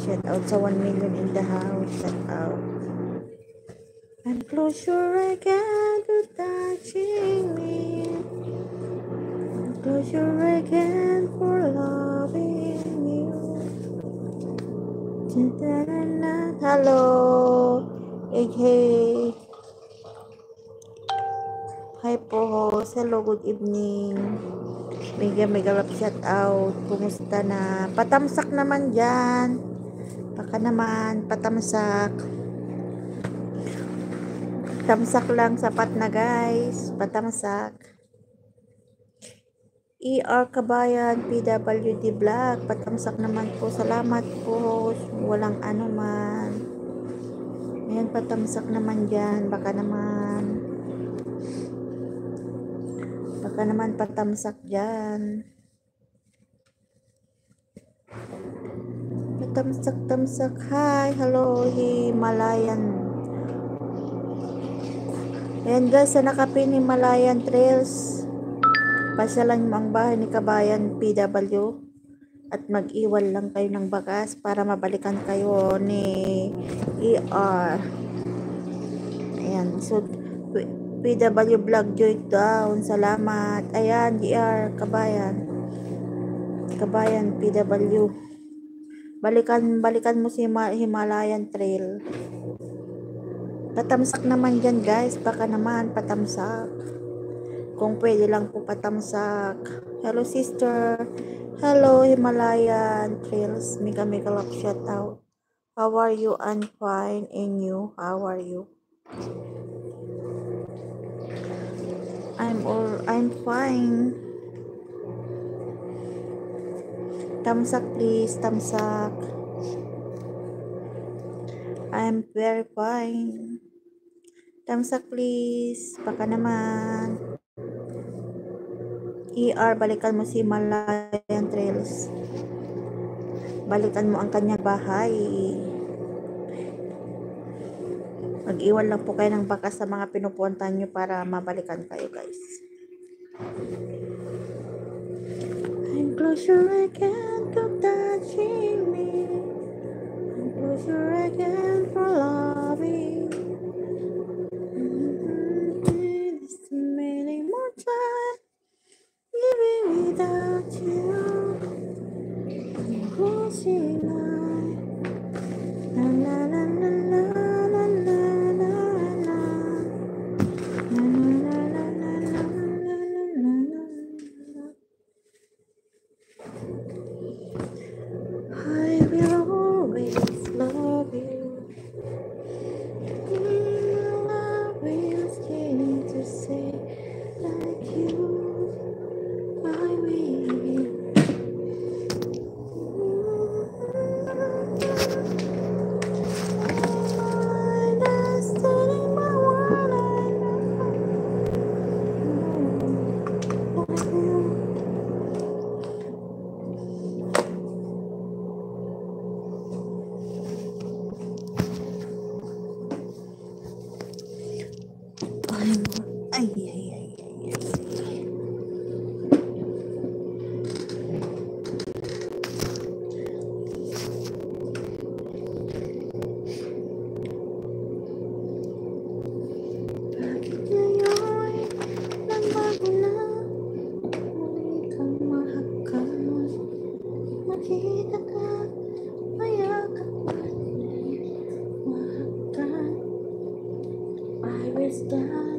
Shout out sa 1 million in the house. Shout out. And close your again to touching me. And close your again for loving you. Hello. Hey, hey. Hi po, host. Hello, good evening. Mega love shout out. Kumusta na? Patamsak naman dyan. Baka naman, patamsak. Tamsak lang, sapat na guys. Patamsak. ER Kabayan, PWD Vlog. Patamsak naman po. Salamat po. Walang ano man. Ayan, patamsak naman dyan. Baka naman patamsak dyan. Patamsak-tamsak. Hi, hello, Himalayan. Ayan guys, sa nakapin Himalayan Trails, pasyalan mo ang bahay ni Kabayan PW at mag-iwan lang kayo ng bagas para mabalikan kayo ni ER. Ayan, so PW Vlog Joy down, salamat. Ayan, ER Kabayan PW, balikan mo si Himalayan Trail. Patamsak naman dyan guys, baka naman patamsak. Kung pwede lang po patamsak. Hello sister. Hello Himalayan Trails. Mega love shout out. How are you? I'm fine. And you? How are you? I'm fine. Tamsak please, tamsak. I'm very fine. Tamsak please. Baka naman. ER, balikan mo si Himalayan Trails. Balikan mo ang kanyang bahay. Mag-iwan lang po kayo ng bakas sa mga pinupuntahan nyo para mabalikan kayo guys. And close your again to touching me. And close your again for loving. This many more time. Living without you. I'm closing eye. La la la la la la la la la. La la la la la la la la. I will always love you. Will always change to say like you. I will. I will stand.